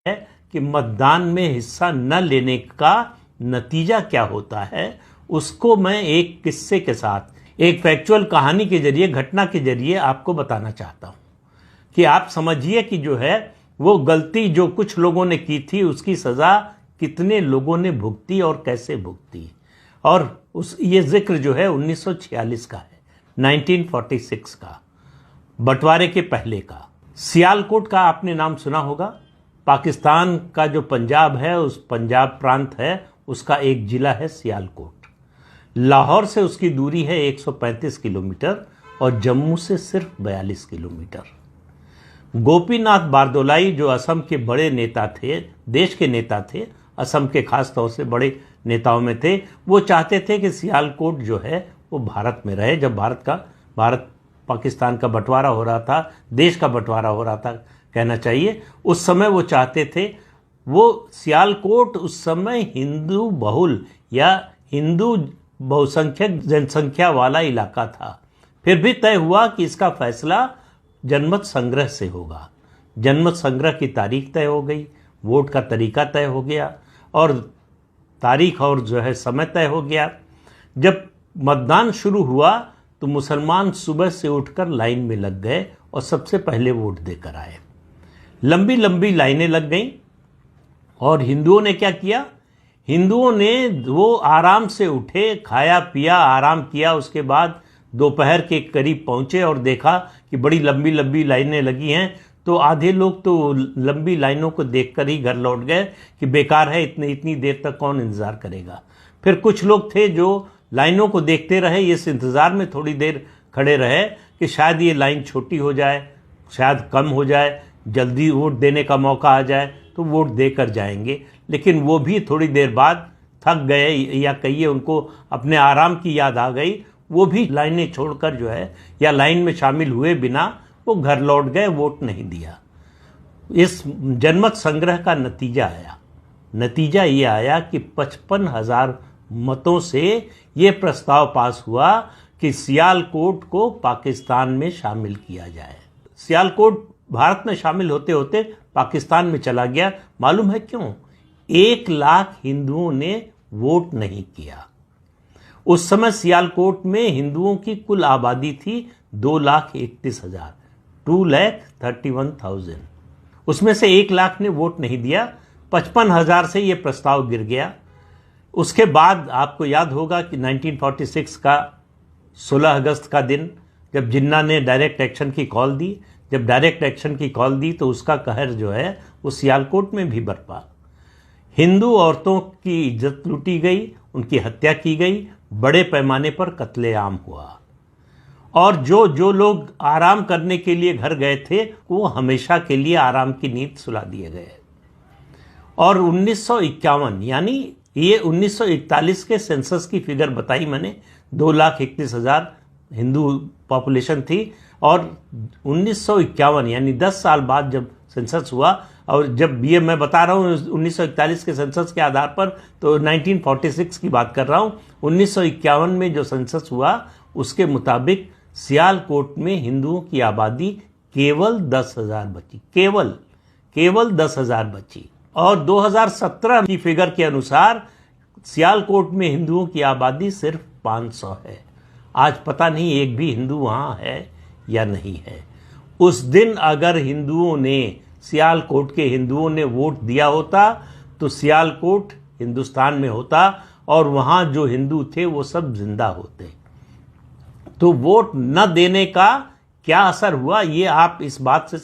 है कि मतदान में हिस्सा न लेने का नतीजा क्या होता है, उसको मैं एक किस्से के साथ, एक फैक्चुअल कहानी के जरिए, घटना के जरिए आपको बताना चाहता हूं कि आप समझिए कि जो है वो गलती जो कुछ लोगों ने की थी उसकी सजा कितने लोगों ने भुगती और कैसे भुगती। और ये जिक्र जो है 1946 का है, 1946 का, बंटवारे के पहले का। सियालकोट का आपने नाम सुना होगा। पाकिस्तान का जो पंजाब है, उस पंजाब प्रांत है, उसका एक जिला है सियालकोट। लाहौर से उसकी दूरी है 135 किलोमीटर और जम्मू से सिर्फ 42 किलोमीटर। गोपीनाथ बारदोलाई जो असम के बड़े नेता थे, देश के नेता थे, असम के खास तौर से बड़े नेताओं में थे, वो चाहते थे कि सियालकोट जो है वो भारत में रहे। जब भारत पाकिस्तान का बंटवारा हो रहा था, देश का बंटवारा हो रहा था कहना चाहिए, उस समय वो चाहते थे। वो सियालकोट उस समय हिंदू बहुल या हिंदू बहुसंख्यक जनसंख्या वाला इलाका था। फिर भी तय हुआ कि इसका फैसला जनमत संग्रह से होगा। जनमत संग्रह की तारीख तय हो गई, वोट का तरीका तय हो गया और तारीख और जो है समय तय हो गया। जब मतदान शुरू हुआ तो मुसलमान सुबह से उठकर लाइन में लग गए और सबसे पहले वोट देकर आए। लंबी लंबी लाइनें लग गईं और हिंदुओं ने क्या किया, हिंदुओं ने वो आराम से उठे, खाया पिया, आराम किया। उसके बाद दोपहर के करीब पहुंचे और देखा कि बड़ी लंबी लंबी लाइनें लगी हैं, तो आधे लोग तो लंबी लाइनों को देखकर ही घर लौट गए कि बेकार है, इतनी देर तक कौन इंतजार करेगा। फिर कुछ लोग थे जो लाइनों को देखते रहे, इस इंतजार में थोड़ी देर खड़े रहे कि शायद ये लाइन छोटी हो जाए, शायद कम हो जाए, जल्दी वोट देने का मौका आ जाए तो वोट देकर जाएंगे। लेकिन वो भी थोड़ी देर बाद थक गए या कहिए उनको अपने आराम की याद आ गई, वो भी लाइनें छोड़कर जो है या लाइन में शामिल हुए बिना वो घर लौट गए, वोट नहीं दिया। इस जनमत संग्रह का नतीजा ये आया कि 55,000 मतों से ये प्रस्ताव पास हुआ कि सियालकोट को पाकिस्तान में शामिल किया जाए। सियालकोट भारत में शामिल होते होते पाकिस्तान में चला गया। मालूम है क्यों? 1 लाख हिंदुओं ने वोट नहीं किया। उस समय सियालकोट में हिंदुओं की कुल आबादी थी 2,31,000, 2,31,000। उसमें से 1 लाख ने वोट नहीं दिया। 55,000 से यह प्रस्ताव गिर गया। उसके बाद आपको याद होगा कि 1946 का 16 अगस्त का दिन, जब जिन्ना ने डायरेक्ट एक्शन की कॉल दी, जब डायरेक्ट एक्शन की कॉल दी तो उसका कहर जो है वो सियालकोट में भी बरपा। हिंदू औरतों की इज्जत लूटी गई, उनकी हत्या की गई, बड़े पैमाने पर कत्लेआम हुआ और जो लोग आराम करने के लिए घर गए थे वो हमेशा के लिए आराम की नींद सुला दिए गए। और 1951 यानी ये 1941 के सेंसस की फिगर बताई मैंने, 2,31,000 हिंदू पॉपुलेशन थी। और 1951 यानी 10 साल बाद जब सेंसस हुआ, और जब ये मैं बता रहा हूँ 1941 के सेंसस के आधार पर, तो 1946 की बात कर रहा हूँ। 1951 में जो सेंसस हुआ उसके मुताबिक सियालकोट में हिंदुओं की आबादी केवल 10,000 बची, केवल 10,000 बची। और 2017 की फिगर के अनुसार सियालकोट में हिंदुओं की आबादी सिर्फ 500 है। आज पता नहीं एक भी हिंदू वहाँ है या नहीं है। उस दिन अगर सियालकोट के हिंदुओं ने वोट दिया होता तो सियालकोट हिंदुस्तान में होता और वहाँ जो हिंदू थे वो सब जिंदा होते। तो वोट न देने का क्या असर हुआ ये आप इस बात से